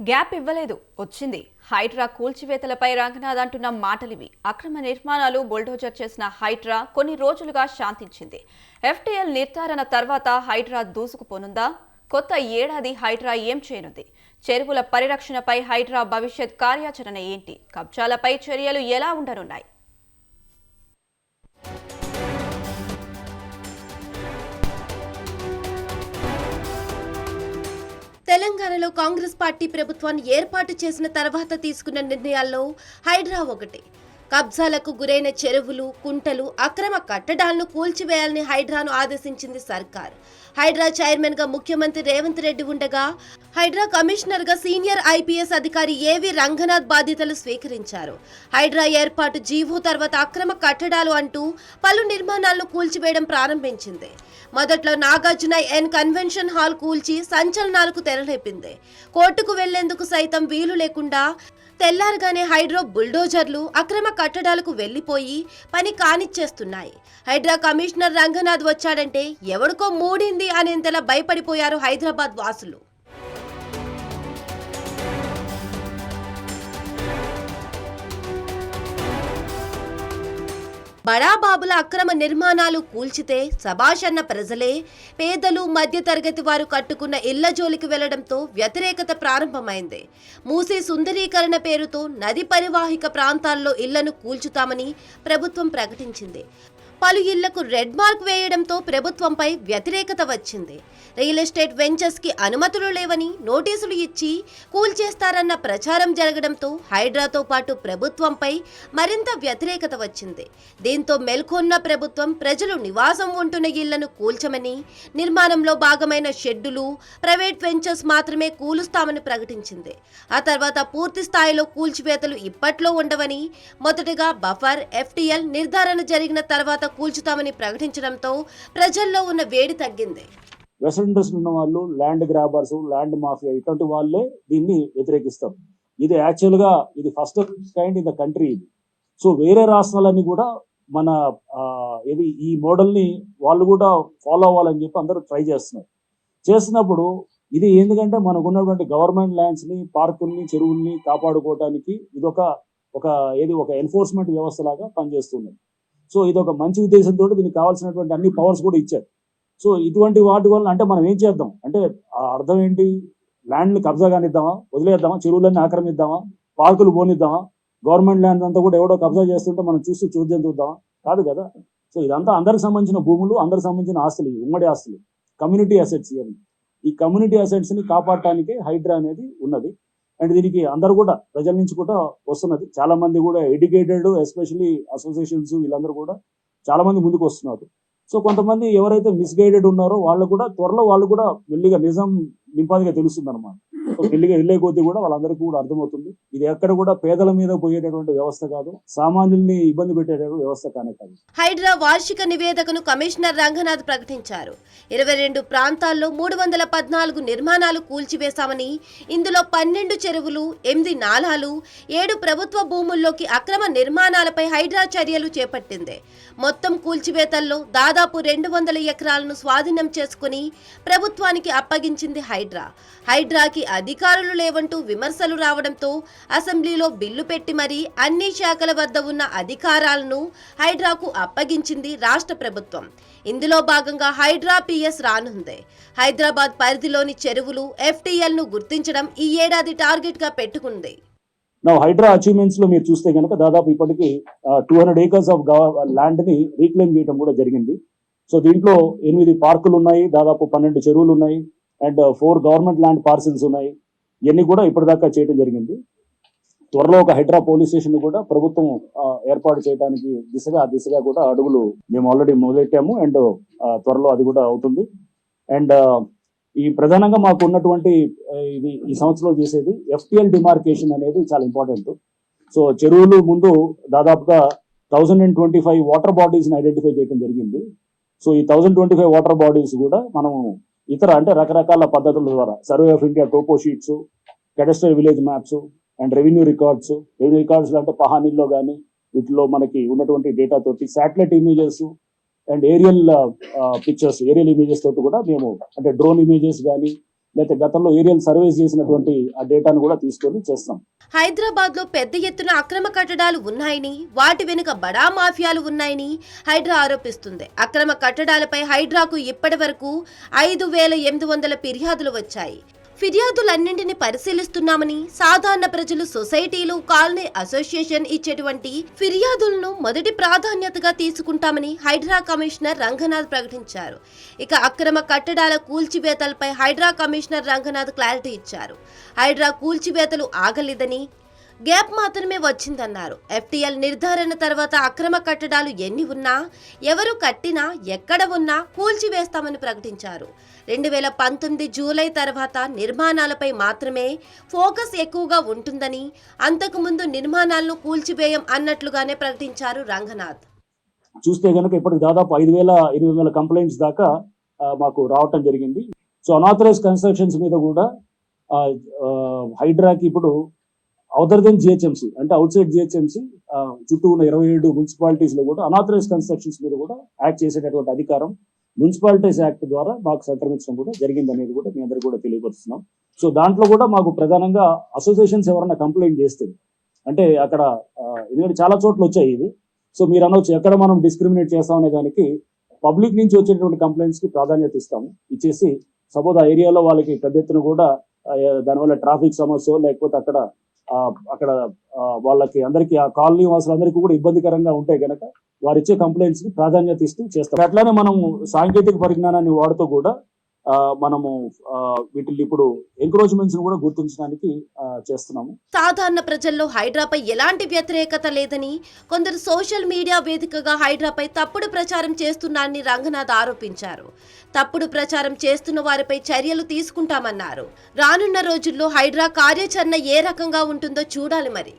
Gap ఇవ్వలేదు వచ్చింది. హైడ్రా కూల్చివేతలపై రంగనాథ్ అంటున్న మాటలివి. అక్రమ నిర్మాణాలు బుల్డోజర్ చేసిన హైడ్రా కొన్ని రోజులుగా శాంతించింది. ఎఫ్టీఎల్ నిర్ధారణ తర్వాత హైడ్రా దూసుకుపోనుందా? కొత్త ఏడాది హైడ్రా ఏం చేయనుంది? చెరువుల పరిరక్షణపై హైడ్రా భవిష్యత్ కార్యాచరణ ఏంటి? కబ్జాలపై చర్యలు ఎలా ఉండనున్నాయి? తెలంగాణలో కాంగ్రెస్ పార్టీ ప్రభుత్వాన్ని ఏర్పాటు చేసిన తర్వాత తీసుకున్న నిర్ణయాల్లో హైడ్రా ఒకటి. కబ్జాలకు గురైన చెరువులు, కుంటలు, అక్రమ కట్టడాలను కూల్చివేయాలని హైడ్రాను ఆదేశించింది సర్కార్. హైడ్రా చైర్మన్ గా ముఖ్యమంత్రి రేవంత్ రెడ్డి ఉండగా, హైడ్రా కమిషనర్ గా సీనియర్ ఐపీఎస్ అధికారి ఏవి రంగనాథ్ బాధ్యతలు స్వీకరించారు. హైడ్రా ఏర్పాటు జీవో తర్వాత అక్రమ కట్టడాలు అంటూ పలు నిర్మాణాలను కూల్చివేయడం ప్రారంభించింది. మొదట్లో నాగార్జున ఎన్ కన్వెన్షన్ హాల్ కూల్చి సంచలనాలకు తెరలేపింది. కోర్టుకు వెళ్లేందుకు సైతం వీలు లేకుండా తెల్లారగానే హైడ్రా బుల్డోజర్లు అక్రమ కట్టడాలకు వెళ్లిపోయి పని కానిచ్చేస్తున్నాయి. హైడ్రా కమిషనర్ రంగనాథ్ వచ్చాడంటే ఎవడికో మూడింది అనేంతలా భయపడిపోయారు హైదరాబాద్ వాసులు. బడాబాబుల అక్రమ నిర్మాణాలు కూల్చితే సభాషన్న ప్రజలే, పేదలు, మధ్యతరగతి వారు కట్టుకున్న ఇళ్ల జోలికి వెళ్లడంతో వ్యతిరేకత ప్రారంభమైంది. మూసీ సుందరీకరణ పేరుతో నది పరివాహిక ప్రాంతాల్లో ఇళ్లను కూల్చుతామని ప్రభుత్వం ప్రకటించింది. పలు ఇళ్లకు రెడ్ మార్క్ వేయడంతో ప్రభుత్వంపై వ్యతిరేకత వచ్చింది. రియల్ ఎస్టేట్ వెంచర్స్ కి అనుమతులు లేవని నోటీసులు ఇచ్చి కూల్చేస్తారన్న ప్రచారం జరగడంతో హైడ్రాతో పాటు ప్రభుత్వంపై మరింత వ్యతిరేకత వచ్చింది. దీంతో మెల్కొన్న ప్రభుత్వం ప్రజలు నివాసం ఉంటున్న ఇళ్లను కూల్చమని, నిర్మాణంలో భాగమైన షెడ్డులు, ప్రైవేట్ వెంచర్స్ మాత్రమే కూలుస్తామని ప్రకటించింది. ఆ తర్వాత పూర్తి స్థాయిలో కూల్చివేతలు ఇప్పట్లో ఉండవని, మొదటగా బఫర్, ఎఫ్టీఎల్ నిర్ధారణ జరిగిన తర్వాత కూల్చుతామని ప్రకటించడంతో ప్రజల్లో ఉన్న వేడి తగ్గింది. వెస్టర్న్ ఇంట్రెస్ట్ ఉన్న వాళ్ళు, ల్యాండ్ గ్రాబర్స్, ల్యాండ్ మాఫియా ఇటువంటి వాళ్ళే దీన్ని వ్యతిరేకిస్తారు. ఇది యాక్చువల్గా ఇది first kind in the country. ఇది సో వేరే రాష్ట్రాలన్నీ కూడా మన ఇది ఈ మోడల్ని వాళ్ళు కూడా ఫాలో అవ్వాలని చెప్పి అందరూ ట్రై చేస్తున్నప్పుడు ఇది ఎందుకంటే మనకు ఉన్నటువంటి గవర్నమెంట్ ల్యాండ్స్ని, పార్కుల్ని, చెరువుల్ని కాపాడుకోవడానికి ఇది ఒక ఎన్ఫోర్స్మెంట్ వ్యవస్థ లాగా పనిచేస్తున్నది. సో ఇది ఒక మంచి ఉద్దేశంతో దీనికి కావాల్సినటువంటి అన్ని పవర్స్ కూడా ఇచ్చారు. సో ఇటువంటి వాటి వల్ల అంటే మనం ఏం చేద్దాం అంటే అర్థం ఏంటి? ల్యాండ్ని కబ్జా కానిద్దామా, వదిలేద్దామా, చెరువులన్నీ ఆక్రమిద్దామా, పార్కులు పోనిద్దామా, గవర్నమెంట్ ల్యాండ్ అంతా కూడా ఎవడో కబ్జా చేస్తుంటే మనం చూద్దామా? కాదు కదా. సో ఇదంతా అందరికి సంబంధించిన భూములు, అందరికి సంబంధించిన ఆస్తులు, ఉమ్మడి ఆస్తులు, కమ్యూనిటీ అసెట్స్. ఈ కమ్యూనిటీ అసెట్స్ ని కాపాడటానికి హైడ్రా అనేది ఉన్నది. అండ్ దీనికి అందరూ కూడా ప్రజల నుంచి కూడా వస్తున్నది. చాలా మంది కూడా ఎడ్యుకేటెడ్, ఎస్పెషల్లీ అసోసియేషన్స్, వీళ్ళందరూ కూడా చాలా మంది ముందుకు వస్తున్నారు. సో కొంతమంది ఎవరైతే మిస్గైడెడ్ ఉన్నారో వాళ్ళు కూడా త్వరలో వాళ్ళు కూడా మెల్లిగా నిజం నింపాదిగా తెలుస్తుంది అనమాట. మెల్లిగా వెళ్ళే కొద్దీ కూడా వాళ్ళందరికీ కూడా అర్థమవుతుంది ఇది ఎక్కడ కూడా పేదల మీద పోయేటటువంటి వ్యవస్థ కాదు, సామాన్యుల్ని ఇబ్బంది పెట్టేటటువంటి వ్యవస్థ కానే కాదు. హైడ్రా వార్షిక నివేదికను కమిషనర్ రంగనాథ్ ప్రకటించారు. 22 ప్రాంతాల్లో 314 నిర్మాణాలు కూల్చివేశామని, ఇందులో 12 చెరువులు, 8 నాలాలు, 7 ప్రభుత్వ భూముల్లోకి అక్రమ నిర్మాణాలపై హైడ్రా చర్యలు చేపట్టింది. మొత్తం కూల్చివేతల్లో దాదాపు 200 ఎకరాలను స్వాధీనం చేసుకుని ప్రభుత్వానికి అప్పగించింది హైడ్రా. హైడ్రాకి అధికారులు లేవంటూ విమర్శలు రావడంతో అసెంబ్లీలో బిల్లు పెట్టి మరీ అన్ని శాఖల వద్ద ఉన్న అధికారాలను హైడ్రాకు అప్పగించింది రాష్ట్ర ప్రభుత్వం. ఇందులో భాగంగా హైడ్రా పిఎస్ రానుంది. హైదరాబాద్ పరిధిలోని చెరువులు, ఎఫ్టీఎల్ ను గుర్తించడం ఈ ఏడాది టార్గెట్ గా పెట్టుకుంది. హైడ్రా అచీవ్మెంట్స్ లో మీరు చూస్తే కనుక దాదాపు ఇప్పటికి 200 acres ఆఫ్ ల్యాండ్ ని రీక్లెయిమ్ చేయడం కూడా జరిగింది. సో దీంట్లో 8 పార్కులు ఉన్నాయి, దాదాపు 12 చెరువులు ఉన్నాయి, అండ్ 4 గవర్నమెంట్ ల్యాండ్ పార్సిల్స్ ఉన్నాయి. ఇవన్నీ కూడా ఇప్పటిదాకా చేయడం జరిగింది. త్వరలో ఒక హైడ్రా పోలీస్ స్టేషన్ కూడా ప్రభుత్వం ఏర్పాటు చేయడానికి దిశగా కూడా అడుగులు మేము ఆల్రెడీ మొదలెట్టాము. అండ్ త్వరలో అది కూడా అవుతుంది. అండ్ ఈ ప్రధానంగా మాకు ఉన్నటువంటి ఈ సంవత్సరంలో చేసేది ఎఫ్టీఎల్ డిమార్కేషన్ అనేది చాలా ఇంపార్టెంట్. సో చెరువులు ముందు దాదాపుగా 1025 వాటర్ బాడీస్ ని ఐడెంటిఫై చేయడం జరిగింది. సో ఈ 1025 వాటర్ బాడీస్ కూడా మనము ఇతర అంటే రకరకాల పద్ధతుల ద్వారా survey of India topo sheets, cadastral village maps and revenue records అంటే పహానీల్లో కానీ వీటిలో మనకి ఉన్నటువంటి డేటా తోటి satellite images and aerial pictures, aerial images తోటి కూడా మేము అంటే డ్రోన్ ఇమేజెస్ కానీ లేకపోతే గతంలో ఏరియల్ సర్వేస్ చేసినటువంటి ఆ డేటాను కూడా తీసుకొని చేస్తాం. హైదరాబాద్ లో పెద్ద ఎత్తున అక్రమ కట్టడాలు ఉన్నాయని, వాటి వెనుక బడా మాఫియాలు ఉన్నాయని హైడ్రా ఆరోపిస్తుంది. అక్రమ కట్టడాలపై హైడ్రాకు ఇప్పటి వరకు 5,800 ఫిర్యాదులు వచ్చాయి. ఫిర్యాదులన్నింటినీ పరిశీలిస్తున్నామని, సాధారణ ప్రజలు, సొసైటీలు, కాలనీ అసోసియేషన్ ఇచ్చేటువంటి ఫిర్యాదులను మొదటి ప్రాధాన్యతగా తీసుకుంటామని హైడ్రా కమిషనర్ రంగనాథ్ ప్రకటించారు. ఇక అక్రమ కట్టడాల కూల్చివేతలపై హైడ్రా కమిషనర్ రంగనాథ్ క్లారిటీ ఇచ్చారు. హైడ్రా కూల్చివేతలు ఆగలేదని, గ్యాప్ మాత్రమే వచ్చిందన్నారు. ఎఫ్టీఎల్ నిర్ధారణ తర్వాత అక్రమ కట్టడాలు ఎన్ని ఉన్నా, ఎవరు కట్టినా, ఎక్కడ ఉన్నా కూల్చివేస్తామని ప్రకటించారు. 2019 జూలై తర్వాత నిర్మాణాలపై మాత్రమే ఫోకస్ ఎక్కువగా ఉంటుందని, అంతకుముందు నిర్మాణాలను కూల్చివేయం అన్నట్లుగానే ప్రకటించారు రంగనాథ్. చూస్తే కనుక ఇప్పటికి దాదాపు 5,800 కంప్లైంట్స్ దాకా మాకు రావటం జరిగింది. సో అనాథరైజ్ కన్స్ట్రక్షన్స్ మీద కూడా హైడ్రాకి ఇప్పుడు అదర్ దెన్ జిహెచ్ఎంసీ, అంటే అవుట్ సైడ్ జిహెచ్ఎంసీ చుట్టూ ఉన్న 27 మున్సిపాలిటీస్ లో కూడా అనాథరైజ్ కన్స్ట్రక్షన్స్ మీద కూడా యాక్ట్ చేసేటటువంటి అధికారం మున్సిపాలిటీస్ యాక్ట్ ద్వారా మాకు సంక్రమించడం కూడా జరిగింది అనేది కూడా మీ అందరికీ కూడా తెలియపరుస్తున్నాం. సో దాంట్లో కూడా మాకు ప్రధానంగా అసోసియేషన్స్ ఎవరైనా కంప్లైంట్ చేస్తే, అంటే అక్కడ ఎందుకంటే చాలా చోట్ల వచ్చాయి ఇది, సో మీరు అనవచ్చు ఎక్కడ మనం డిస్క్రిమినేట్ చేస్తాం అనే దానికి పబ్లిక్ నుంచి వచ్చేటువంటి కంప్లైంట్స్ కి ప్రాధాన్యత ఇస్తాము. ఇచ్చేసి సపోజ్ ఆ ఏరియాలో వాళ్ళకి పెద్ద ఎత్తున కూడా దానివల్ల ట్రాఫిక్ సమస్య లేకపోతే అక్కడ వాళ్ళకి అందరికీ ఆ కాలనీ వాసులందరికీ కూడా ఇబ్బందికరంగా ఉంటే గనక వారు ఇచ్చే కంప్లైంట్స్ కి ప్రాధాన్యత ఇస్తూ చేస్తాం. అట్లానే మనం సాంకేతిక పరిజ్ఞానాన్ని వాడుతూ కూడా మనము వీటిని ఇప్పుడు ఎంక్రోచ్మెంట్స్ కూడా గుర్తించడానికి చేస్తున్నాము. సాధారణ ప్రజల్లో హైడ్రాపై ఎలాంటి వ్యతిరేకత లేదని, కొందరు సోషల్ మీడియా వేదికగా హైడ్రాపై తప్పుడు ప్రచారం చేస్తున్నారని రంగనాథ్ ఆరోపించారు. తప్పుడు ప్రచారం చేస్తున్న వారిపై చర్యలు తీసుకుంటామన్నారు. రానున్న రోజుల్లో హైడ్రా కార్యాచరణ ఏ రకంగా ఉంటుందో చూడాలి మరి.